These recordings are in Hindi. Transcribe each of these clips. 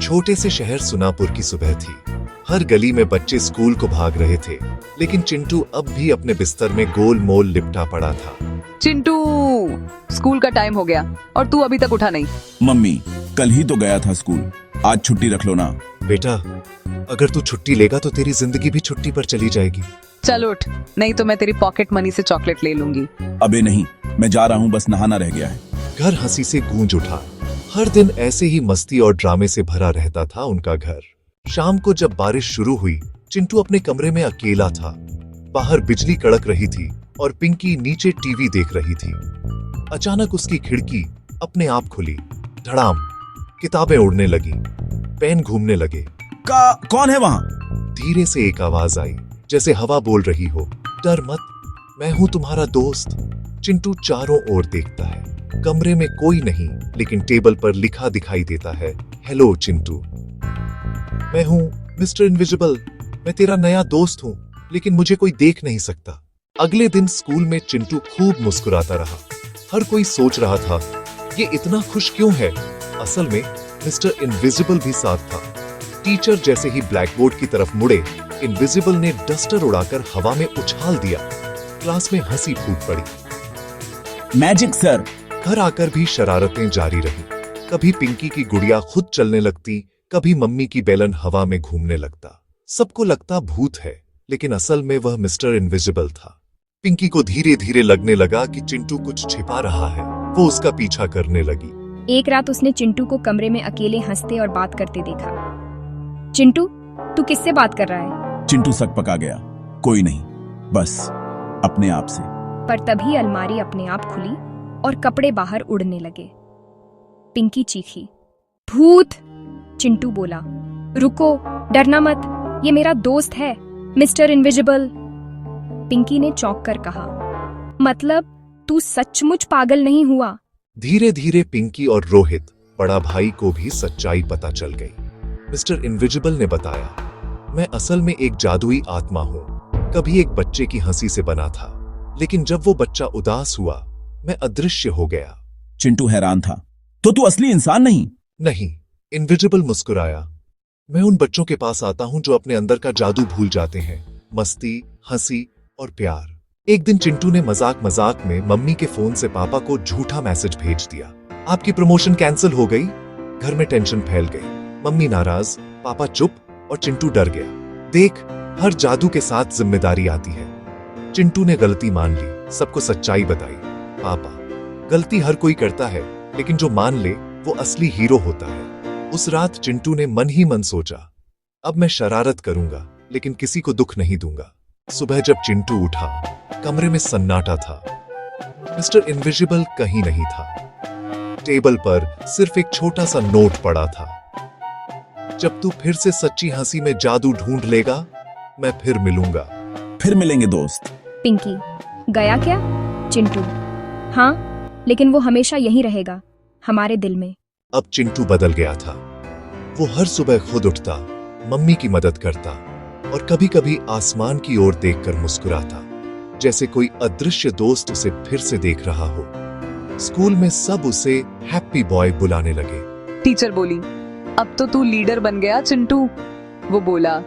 छोटे से शहर सुनापुर की सुबह थी। हर गली में बच्चे स्कूल को भाग रहे थे, लेकिन चिंटू अब भी अपने बिस्तर में गोल मोल लिपटा पड़ा था। चिंटू, स्कूल का टाइम हो गया और तू अभी तक उठा नहीं। मम्मी, कल ही तो गया था स्कूल, आज छुट्टी रख लो ना। बेटा, अगर तू छुट्टी लेगा तो तेरी जिंदगी भी छुट्टी पर चली जाएगी। चल उठ, नहीं तो मैं तेरी पॉकेट मनी से चॉकलेट ले लूंगी। अबे नहीं, मैं जा रहा हूँ, बस नहाना रह गया है। घर हंसी से गूंज उठा। हर दिन ऐसे ही मस्ती और ड्रामे से भरा रहता था उनका घर। शाम को जब बारिश शुरू हुई, चिंटू अपने कमरे में अकेला था। बाहर बिजली कड़क रही थी और पिंकी नीचे टीवी देख रही थी। अचानक उसकी खिड़की अपने आप खुली। धड़ाम, किताबें उड़ने लगी, पेन घूमने लगे। कौन है वहाँ? धीरे से एक आवाज आई, जैसे हवा बोल रही हो, डर मत, मैं हूं तुम्हारा दोस्त। चिंटू चारों ओर देखता है। कमरे में कोई नहीं, लेकिन टेबल पर लिखा दिखाई देता है, हेलो चिंटू, मैं हूं मिस्टर इनविजिबल, मैं तेरा नया दोस्त हूं, लेकिन मुझे कोई देख नहीं सकता। अगले दिन स्कूल में चिंटू खूब मुस्कुराता रहा। हर कोई सोच रहा था, ये इतना खुश क्यों है? असल में मिस्टर इनविजिबल भी साथ था। टीचर जैसे ही ब्लैक बोर्ड की तरफ मुड़े, इनविजिबल ने डस्टर उड़ाकर हवा में उछाल दिया। क्लास में हंसी फूट पड़ी। Magic sir. घर आकर भी शरारतें जारी रही। कभी पिंकी की गुड़िया खुद चलने लगती, कभी मम्मी की बेलन हवा में घूमने लगता। सबको लगता भूत है, लेकिन असल में वह मिस्टर इनविजिबल था। पिंकी को धीरे धीरे लगने लगा कि चिंटू कुछ छिपा रहा है। वो उसका पीछा करने लगी। एक रात उसने चिंटू को कमरे में अकेले हंसते और बात करते देखा। चिंटू, तू किससे बात कर रहा है? चिंटू सक पका गया। कोई नहीं, बस अपने आप से। पर तभी अलमारी अपने आप खुली और कपड़े बाहर उड़ने लगे। पिंकी चीखी, भूत! चिंटू बोला, रुको, डरना मत, ये मेरा दोस्त है, मिस्टर इनविजिबल। पिंकी ने चौंक कर कहा, मतलब तू सचमुच पागल नहीं हुआ? धीरे धीरे पिंकी और रोहित, बड़ा भाई, को भी सच्चाई पता चल गई। मिस्टर इनविजिबल ने बताया, मैं असल में एक जादुई आत्मा हूँ। कभी एक बच्चे की हंसी से बना था, लेकिन जब वो बच्चा उदास हुआ, मैं अदृश्य हो गया। चिंटू हैरान था, तो तू असली इंसान नहीं? नहीं, इनविजिबल मुस्कुराया। मैं उन बच्चों के पास आता हूं जो अपने अंदर का जादू भूल जाते हैं, मस्ती, हंसी और प्यार। एक दिन चिंटू ने मजाक मजाक में मम्मी के फोन से पापा को झूठा मैसेज भेज दिया, आपकी प्रमोशन कैंसिल हो गई। घर में टेंशन फैल गई। मम्मी नाराज, पापा चुप और चिंटू डर गया। देख, हर जादू के साथ जिम्मेदारी आती है। चिंटू ने गलती मान ली, सबको सच्चाई बताई। पापा, गलती हर कोई करता है, लेकिन जो मान ले वो असली हीरो होता है। उस रात चिंटू ने मन ही मन सोचा, अब मैं शरारत करूंगा, लेकिन किसी को दुख नहीं दूंगा। सुबह जब चिंटू उठा, कमरे में सन्नाटा था। मिस्टर इनविजिबल कहीं नहीं था। टेबल पर सिर्फ एक छोटा सा नोट पड़ा था, जब तू फिर से सच्ची हंसी में जादू ढूंढ लेगा, मैं फिर मिलूंगा। फिर मिलेंगे दोस्त। पिंकी, गया क्या? चिंटू, हाँ, लेकिन वो हमेशा यहीं रहेगा, हमारे दिल में। अब चिंटू बदल गया था। वो हर सुबह खुद उठता, मम्मी की मदद करता और कभी कभी आसमान की ओर देखकर मुस्कुराता, जैसे कोई अदृश्य दोस्त उसे फिर से देख रहा हो। स्कूल में सब उसे हैप्पी बॉय बुलाने लगे। टीचर बोली, अब तो तू लीडर बन गया चिंटू। वो बोला,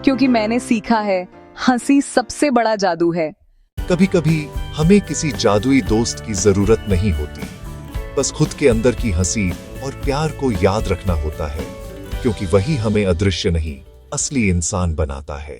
क्योंकि मैंने सीखा है, हंसी सबसे बड़ा जादू है। कभी कभी हमें किसी जादुई दोस्त की जरूरत नहीं होती, बस खुद के अंदर की हंसी और प्यार को याद रखना होता है, क्योंकि वही हमें अदृश्य नहीं, असली इंसान बनाता है।